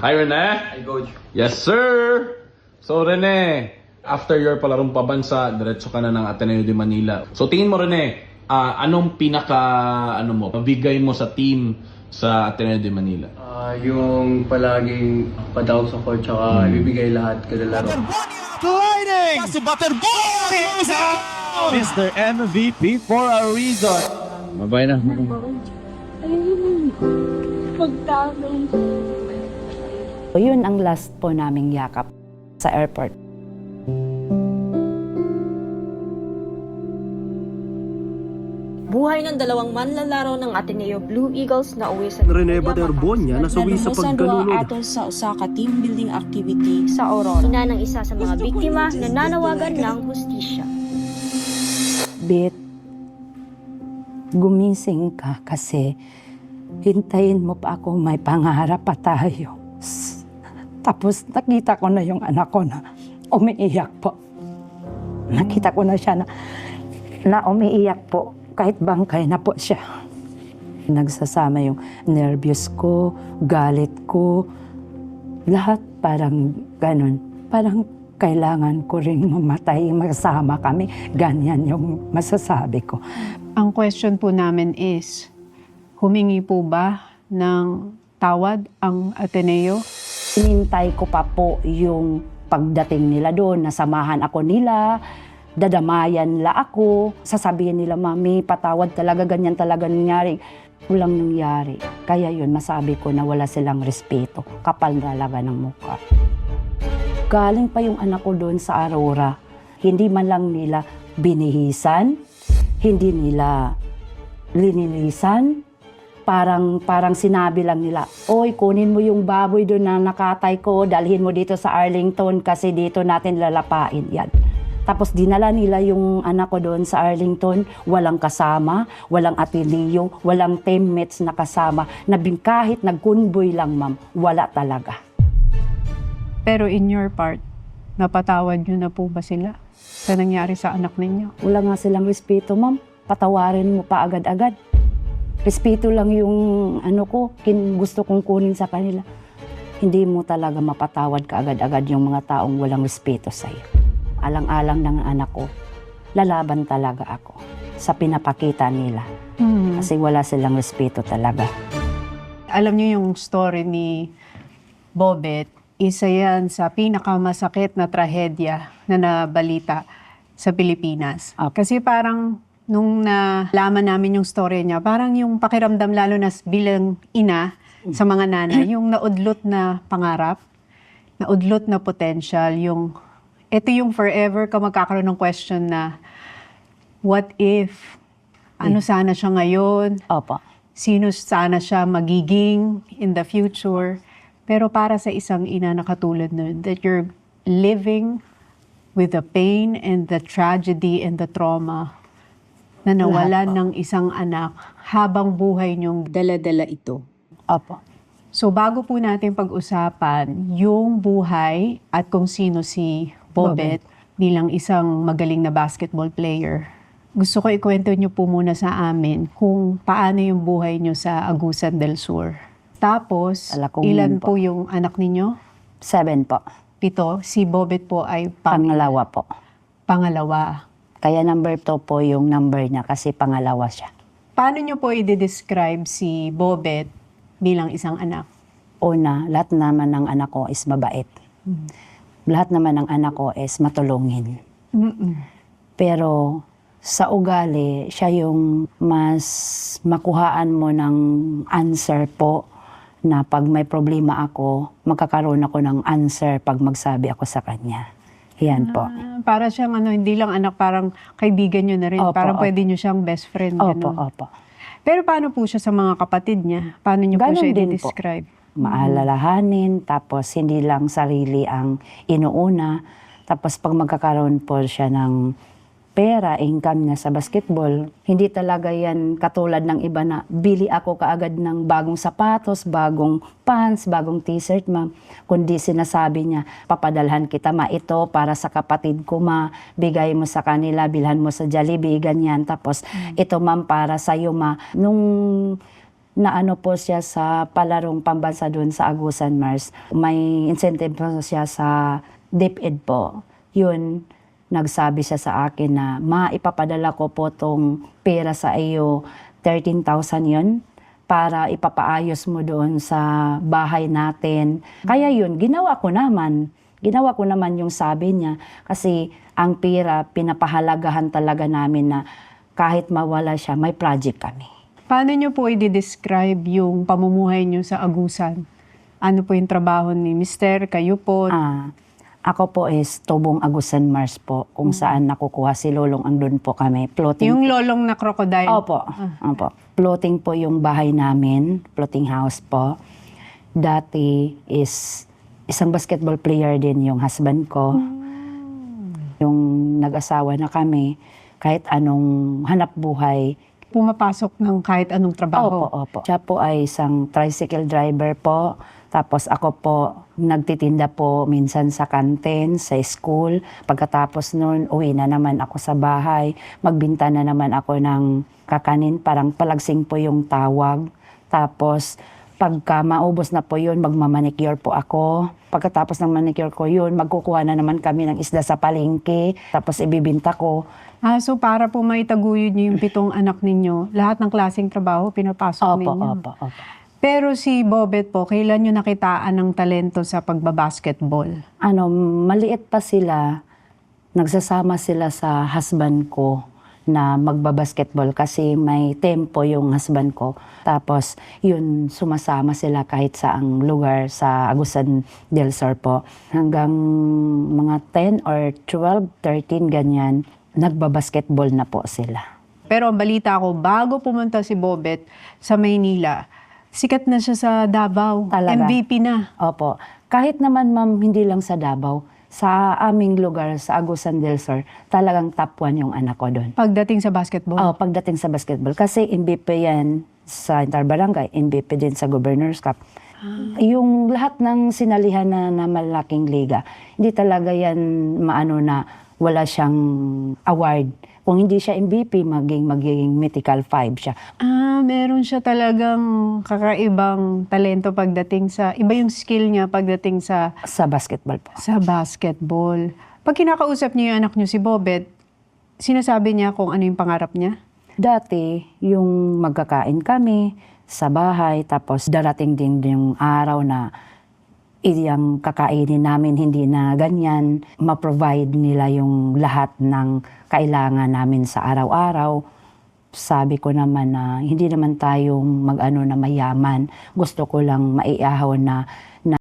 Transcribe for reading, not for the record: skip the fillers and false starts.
Hi, Rene. Hi, Coach. Yes, sir. So, Rene, after your palarong pabansa, diretso ka na ng Ateneo de Manila. So, tingin mo, Rene, anong mabigay mo sa team sa Ateneo de Manila? Yung palaging patawag sa court, tsaka bibigay lahat kada laro. Sliding! Si Butterboy! Mr. MVP for a reason. Mabay na. Pagdamay. Yun ang last po naming yakap sa airport. Buhay ng dalawang manlalaro ng Ateneo Blue Eagles na uwi sa Rene Baterbonia nasawi sa pagkalunod. aton sa Osaka team building activity sa Aurora. Ina ng isa sa mga biktima na nanawagan ng hustisya. Bit, gumising ka kasi hintayin mo pa ako, may pangarap pa tayo. Tapos nakita ko na yung anak ko na umiiyak po. Nakita ko na siya na umiiyak po. Kahit bangkay na po siya. Nagsasama yung nervyos ko, galit ko, lahat parang ganun. Parang kailangan ko rin mamatay, magsama kami. Ganyan yung masasabi ko. Ang question po namin is, humingi po ba ng tawad ang Ateneo? Inintay ko pa po yung pagdating nila doon, nasamahan ako nila, dadamayan nila ako, sasabihin nila, Mami, patawad talaga, ganyan talaga nangyari. Walang nangyari. Kaya yun, masabi ko na wala silang respeto. Kapal talaga ng mukha. Galing pa yung anak ko doon sa Aurora. Hindi man lang nila binihisan, hindi nila linilisan. Parang sinabi lang nila, Oy, kunin mo yung baboy doon na nakatay ko, dalhin mo dito sa Arlington kasi dito natin lalapain yan. Tapos dinala nila yung anak ko doon sa Arlington, walang kasama, walang Ateneo, walang teammates na kasama, na kahit nag-convoy lang, ma'am, wala talaga. Pero in your part, napatawad nyo na po ba sila sa nangyari sa anak ninyo? Wala nga silang respeto, ma'am. Patawarin mo pa agad-agad. Respeto lang yung gusto kong kunin sa kanila. Hindi mo talaga mapatawad ka agad-agad yung mga taong walang respeto sa'yo. Alang-alang ng anak ko, lalaban talaga ako sa pinapakita nila. Kasi wala silang respeto talaga. Alam niyo yung story ni Bobet, isa yan sa pinakamasakit na trahedya na nabalita sa Pilipinas. Kasi parang nung nalaman namin yung story niya, parang yung pakiramdam lalo na bilang ina sa mga nanay, yung naudlot na pangarap, naudlot na potential, ito yung forever ka magkakaroon ng question na, what if? Ano sana siya ngayon? Opo. Sino sana siya magiging in the future? Pero para sa isang ina na katulad nun, that you're living with the pain and the tragedy and the trauma na nawalan ng isang anak habang buhay niyong dala-dala ito. Opo. So bago po natin pag-usapan yung buhay at kung sino si Bobet bilang isang magaling na basketball player, gusto ko ikwento niyo po muna sa amin kung paano yung buhay niyo sa Agusan del Sur. Tapos, ilan po yung anak ninyo? 7 po. 7. Si Bobet po ay Pangalawa po. Pangalawa. Kaya number 2 po yung number niya kasi pangalawa siya. Paano niyo po i-describe si Bobet bilang isang anak? Una, lahat naman ng anak ko is mabait. Lahat naman ng anak ko is matulungin. Pero sa ugali, siya yung mas makuhaan mo ng answer po na pag may problema ako, magkakaroon ako ng answer pag magsabi ako sa kanya. Yan po. Para siyang hindi lang anak, parang kaibigan niyo na rin. Opo, parang opo. pwede niyo siyang best friend. Opo, ganun. opo. Pero paano po siya sa mga kapatid niya? Paano niyo po Ganon siya din po. i-describe? Maalalahanin, tapos hindi lang sarili ang inuuna. Tapos pag magkakaroon po siya ng pera, income niya sa basketball, hindi talaga yan katulad ng iba na bili ako kaagad ng bagong sapatos, bagong pants, bagong t-shirt, ma'am. Kundi sinasabi niya, papadalhan kita, ma, ito para sa kapatid ko, ma, bigay mo sa kanila, bilhan mo sa Jollibee, ganyan. Tapos ito, ma'am, para sa'yo, ma. Nung na ano po siya sa palarong pambansa doon sa Agusan Mars. May incentive po siya sa DepEd po. Yun, nagsabi siya sa akin na, maipapadala ko po tong pera sa iyo, 13,000 yun, para ipapaayos mo doon sa bahay natin. Kaya yun, ginawa ko naman. Ginawa ko naman yung sabi niya. Kasi ang pera, pinapahalagahan talaga namin na kahit mawala siya, may project kami. Paano nyo po i-describe yung pamumuhay nyo sa Agusan? Ano po yung trabaho ni Mister, kayo po? Ako po is Tubong Agusan Mars po, kung saan nakukuha si Lolong, andun po kami. Floating. Yung lolong na crocodile? Opo, opo. Floating po yung bahay namin, floating house po. Dati is isang basketball player din yung husband ko. Yung nag-asawa na kami, kahit anong hanap buhay. Pumapasok ng kahit anong trabaho? Opo. Siya po ay isang tricycle driver po. Tapos ako po, nagtitinda po minsan sa kantin, sa school. Pagkatapos nun, uwi na naman ako sa bahay. Magbinta na naman ako ng kakanin, parang palagsing po yung tawag. Tapos, pagka maubos na po yun, magmamanicure po ako. Pagkatapos ng manicure ko yun, magkukuha na naman kami ng isda sa palengke. Tapos ibibinta ko. So para po maitaguyod nyo yung 7 anak ninyo, lahat ng klaseng trabaho pinapasok ninyo? Opo. Pero si Bobet po, kailan nyo nakitaan ng talento sa pagbabasketball? Maliit pa sila, nagsasama sila sa husband ko na magbabasketball kasi may tempo yung husband ko. Tapos yun, sumasama sila kahit saang lugar sa Agusan del Sur po. Hanggang mga 10 or 12, 13 ganyan, nagbabasketball na po sila. Pero ang balita ko, bago pumunta si Bobet sa Maynila, sikat na siya sa Davao. Talaga? MVP na. Opo. Kahit naman ma'am, hindi lang sa Davao, sa aming lugar, sa Agusan del Sur, talagang top 1 yung anak ko doon. Pagdating sa basketball? Pagdating sa basketball. Kasi MVP yan sa Interbarangay, MVP din sa Governor's Cup. Yung lahat ng sinalihan na malaking liga, hindi talaga yan maano na wala siyang award. Kung hindi siya MVP, magiging mythical 5 siya. Meron siya talagang kakaibang talento pagdating sa, iba yung skill niya pagdating sa Basketball po. sa basketball. Pag kinakausap niyo yung anak niyo si Bobet, sinasabi niya kung ano yung pangarap niya? Dati, yung magkakain kami sa bahay, tapos darating din yung araw na yung kakainin namin hindi na ganyan, ma-provide nila yung lahat ng kailangan namin sa araw-araw. Sabi ko naman na hindi naman tayong mag-ano na mayaman. Gusto ko lang maiahon na